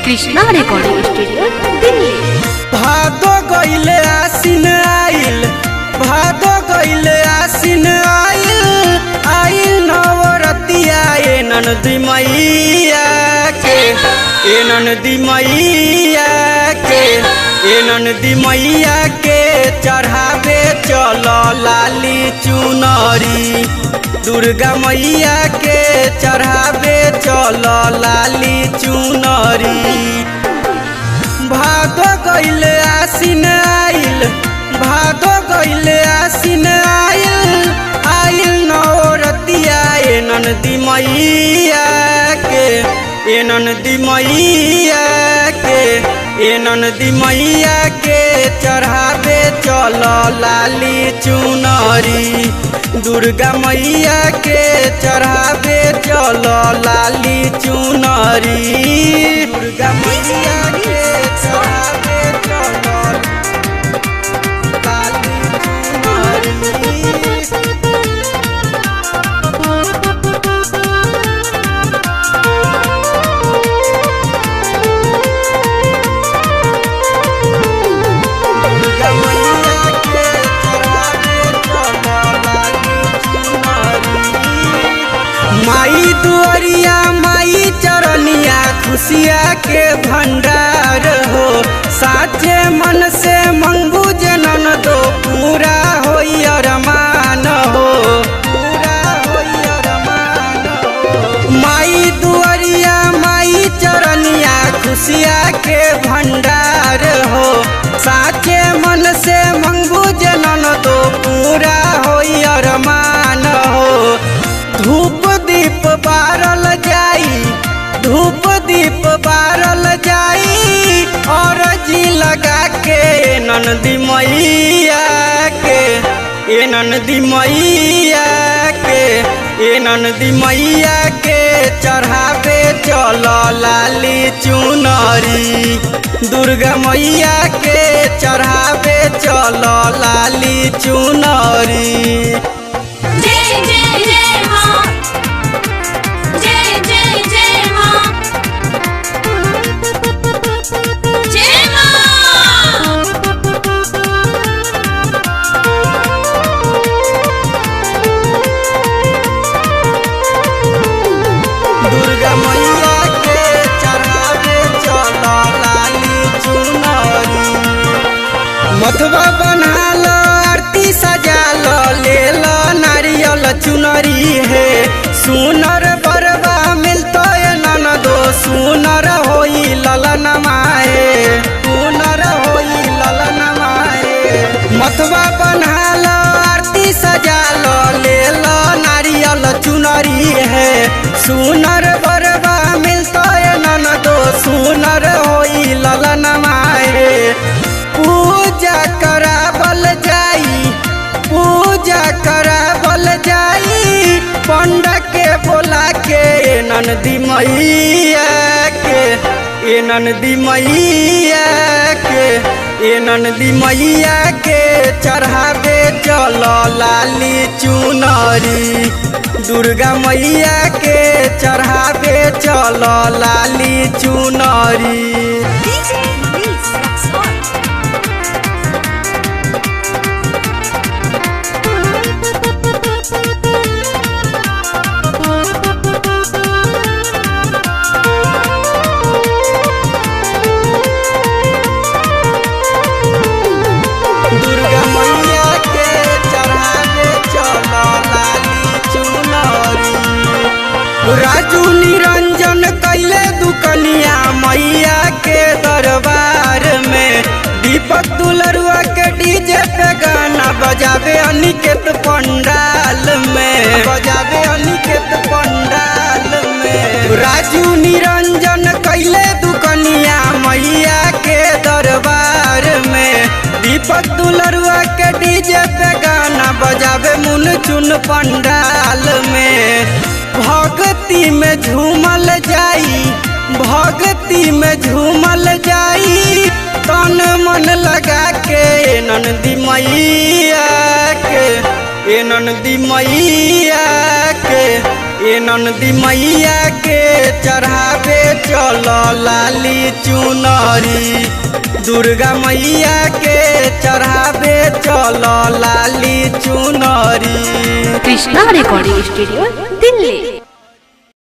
Krishna recording studio Delhi. भादो गइले आसिन आइल, भादो गइले आसिन आइल, आइल नवरतिया ए ननदी मैया के, ए ननदी मैया के, ए ननदी मैया के चढ़ावे चलो लाली चुनरी। दुर्गा मैया के चढ़ावे चलो लाली चुनरी। भादो गइले आसिन आइल, भादो गइले आसिन आइल, आइल नवरतिया ए ननदी मैया के, ए ननदी मैया के, ए ननदी मैया के चढ़ावे चलो लाली चुनरी। दुर्गा मैया के चढ़ावे चलो लाली चुनरी। दुर्गा मैया के चढ़ावे चलो लाली चुनरी। माई दुआरिया माई चरनिया खुशिया के भंडार हो। साचे मन से मंगू जनन दो पूरा होई अरमान हो, पूरा होई अरमान हो। माई दुआरिया माई चरनिया खुशिया के भंडार हो। साचे मन से मंगू जनन दो पूरा होई अरमान हो। धूप दीप बारल जाई, धूप दीप बारल जाई, और जी लगा के ननदी मैया के, ए ननदी मैया के, ए ननदी मैया के चढ़ावे चलो लाली चुनरी। दुर्गा मैया के चढ़ावे चलो लाली चुनरी। जय जय जय मां, जय जय जय मां, जय मां। दुर्गा मैया के चढ़ावे चलो लाली चुनरी। मथवा बनाल आरती सजाल, ले लो नारियल चुनरी है। सुनर बरबा मिलतो ननदो, सुनर होई ललन माए, सुनर होई ललन माए। मथवा बनाल आरती सजाल, ले लो नारियल चुनरी है। सुनर बरबा मिलतो ननदो, सुनर होई ललन माए। पूजा करावल जाई, पूजा करावल जाई, पंडा के बोला के ननदी मैया के, ए ननदी मैया के, ए ननदी मैया के चढ़ावे चलो लाली चुनरी। दुर्गा मैया के चढ़ावे चलो लाली चुनरी। दुर्गा मैया के चढ़ावे चलो लाली चुनरी। राजू निरंजन कैले दुकनिया मैया के दरबार में। दीपक दुलरुआ के डीजे पे गाना बजावे अनिकेत पंडाल में, बजावे अनिकेत पंडाल में। राजू निरंजन कैले दुकनिया मैया के दरबार में। दीपक दुलरुआ के डीजे पे गाना बजावे मुन चुन पंडाल में। भक्ति में झूमल जाई, भक्ति में झूमल जाई, तन मन लगा के ननदी मैया के, ए ननदी मैया के, ए नंदी मैया के चढ़ावे चलो लाली चुनरी। दुर्गा मैया के चढ़ावे चलो लाली चुनरी। Krishna recording studio Delhi.